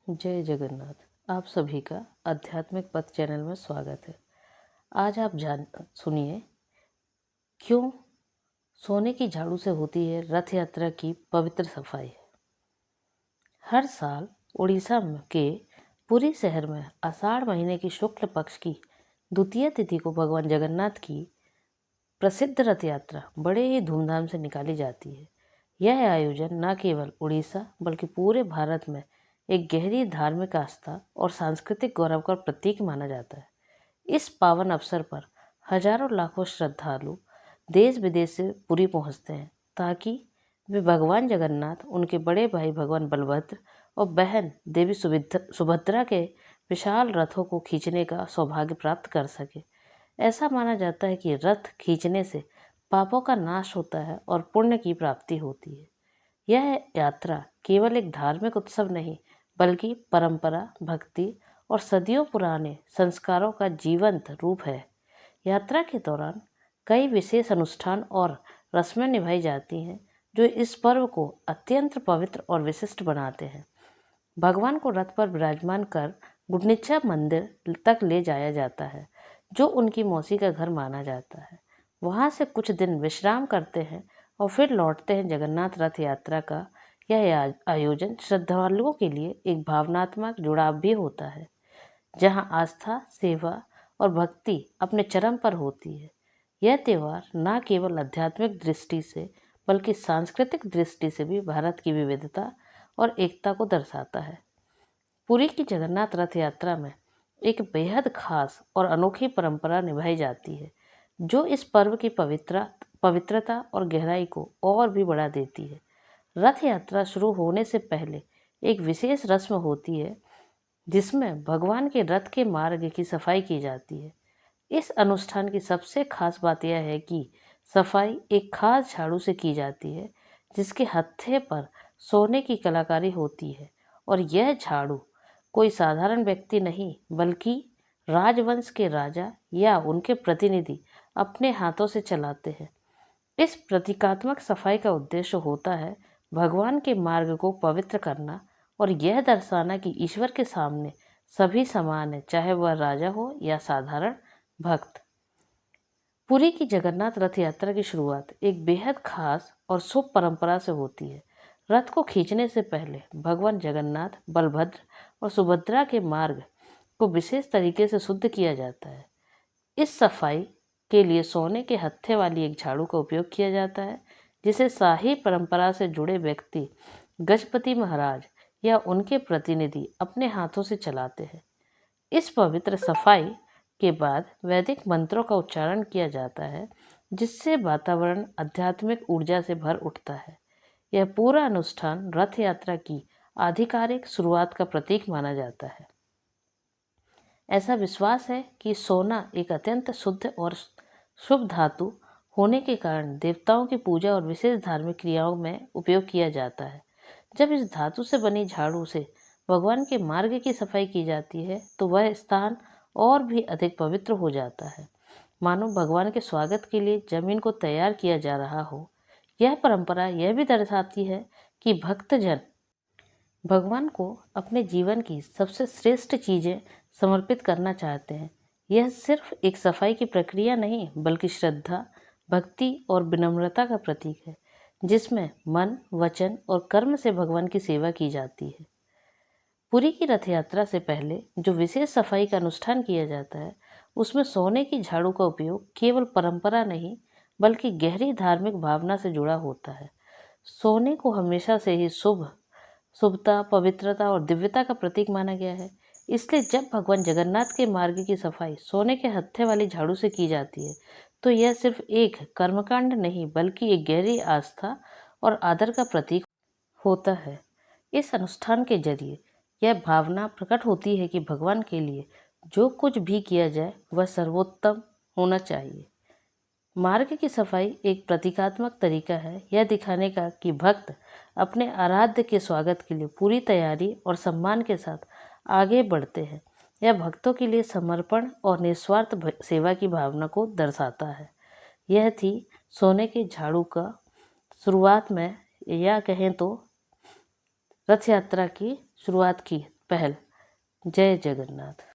जय जगन्नाथ। आप सभी का आध्यात्मिक पथ चैनल में स्वागत है। आज आप सुनिए क्यों सोने की झाड़ू से होती है रथ यात्रा की पवित्र सफाई। हर साल उड़ीसा के पुरी शहर में आषाढ़ महीने की शुक्ल पक्ष की द्वितीय तिथि को भगवान जगन्नाथ की प्रसिद्ध रथ यात्रा बड़े ही धूमधाम से निकाली जाती है। यह आयोजन न केवल उड़ीसा बल्कि पूरे भारत में एक गहरी धार्मिक आस्था और सांस्कृतिक गौरव का प्रतीक माना जाता है। इस पावन अवसर पर हजारों लाखों श्रद्धालु देश विदेश से पुरी पहुंचते हैं ताकि वे भगवान जगन्नाथ, उनके बड़े भाई भगवान बलभद्र और बहन देवी सुभद्रा के विशाल रथों को खींचने का सौभाग्य प्राप्त कर सके। ऐसा माना जाता है कि रथ खींचने से पापों का नाश होता है और पुण्य की प्राप्ति होती है। यह यात्रा केवल एक धार्मिक उत्सव नहीं बल्कि परंपरा, भक्ति और सदियों पुराने संस्कारों का जीवंत रूप है। यात्रा के दौरान कई विशेष अनुष्ठान और रस्में निभाई जाती हैं जो इस पर्व को अत्यंत पवित्र और विशिष्ट बनाते हैं। भगवान को रथ पर विराजमान कर गुंडीचा मंदिर तक ले जाया जाता है, जो उनकी मौसी का घर माना जाता है। वहाँ से कुछ दिन विश्राम करते हैं और फिर लौटते हैं। जगन्नाथ रथ यात्रा का यह आयोजन श्रद्धालुओं के लिए एक भावनात्मक जुड़ाव भी होता है, जहाँ आस्था, सेवा और भक्ति अपने चरम पर होती है। यह त्यौहार न केवल आध्यात्मिक दृष्टि से बल्कि सांस्कृतिक दृष्टि से भी भारत की विविधता और एकता को दर्शाता है। पुरी की जगन्नाथ रथ यात्रा में एक बेहद खास और अनोखी परंपरा निभाई जाती है, जो इस पर्व की पवित्रता और गहराई को और भी बढ़ा देती है। रथ यात्रा शुरू होने से पहले एक विशेष रस्म होती है, जिसमें भगवान के रथ के मार्ग की सफाई की जाती है। इस अनुष्ठान की सबसे खास बात यह है कि सफाई एक खास झाड़ू से की जाती है, जिसके हत्थे पर सोने की कलाकारी होती है। और यह झाड़ू कोई साधारण व्यक्ति नहीं बल्कि राजवंश के राजा या उनके प्रतिनिधि अपने हाथों से चलाते हैं। इस प्रतीकात्मक सफाई का उद्देश्य होता है भगवान के मार्ग को पवित्र करना और यह दर्शाना कि ईश्वर के सामने सभी समान है, चाहे वह राजा हो या साधारण भक्त। पुरी की जगन्नाथ रथ यात्रा की शुरुआत एक बेहद खास और शुभ परंपरा से होती है। रथ को खींचने से पहले भगवान जगन्नाथ, बलभद्र और सुभद्रा के मार्ग को विशेष तरीके से शुद्ध किया जाता है। इस सफाई के लिए सोने के हत्थे वाली एक झाड़ू का उपयोग किया जाता है, जिसे शाही परंपरा से जुड़े व्यक्ति, गजपति महाराज या उनके प्रतिनिधि अपने हाथों से चलाते हैं। इस पवित्र सफाई के बाद वैदिक मंत्रों का उच्चारण किया जाता है, जिससे वातावरण आध्यात्मिक ऊर्जा से भर उठता है। यह पूरा अनुष्ठान रथ यात्रा की आधिकारिक शुरुआत का प्रतीक माना जाता है। ऐसा विश्वास है कि सोना एक अत्यंत शुद्ध और शुभ धातु होने के कारण देवताओं की पूजा और विशेष धार्मिक क्रियाओं में उपयोग किया जाता है। जब इस धातु से बनी झाड़ू से भगवान के मार्ग की सफाई की जाती है तो वह स्थान और भी अधिक पवित्र हो जाता है, मानो भगवान के स्वागत के लिए जमीन को तैयार किया जा रहा हो। यह परंपरा यह भी दर्शाती है कि भक्तजन भगवान को अपने जीवन की सबसे श्रेष्ठ चीज़ें समर्पित करना चाहते हैं। यह सिर्फ एक सफाई की प्रक्रिया नहीं बल्कि श्रद्धा, भक्ति और विनम्रता का प्रतीक है, जिसमें मन, वचन और कर्म से भगवान की सेवा की जाती है। पुरी की रथ यात्रा से पहले जो विशेष सफाई का अनुष्ठान किया जाता है, उसमें सोने की झाड़ू का उपयोग केवल परंपरा नहीं बल्कि गहरी धार्मिक भावना से जुड़ा होता है। सोने को हमेशा से ही शुभता, पवित्रता और दिव्यता का प्रतीक माना गया है। इसलिए जब भगवान जगन्नाथ के मार्ग की सफाई सोने के हत्थे वाली झाड़ू से की जाती है, तो यह सिर्फ एक कर्मकांड नहीं बल्कि एक गहरी आस्था और आदर का प्रतीक होता है। इस अनुष्ठान के जरिए यह भावना प्रकट होती है कि भगवान के लिए जो कुछ भी किया जाए वह सर्वोत्तम होना चाहिए। मार्ग की सफाई एक प्रतीकात्मक तरीका है यह दिखाने का कि भक्त अपने आराध्य के स्वागत के लिए पूरी तैयारी और सम्मान के साथ आगे बढ़ते हैं। यह भक्तों के लिए समर्पण और निस्वार्थ सेवा की भावना को दर्शाता है। यह थी सोने के झाड़ू का शुरुआत में, या कहें तो रथ यात्रा की शुरुआत की पहल। जय जगन्नाथ।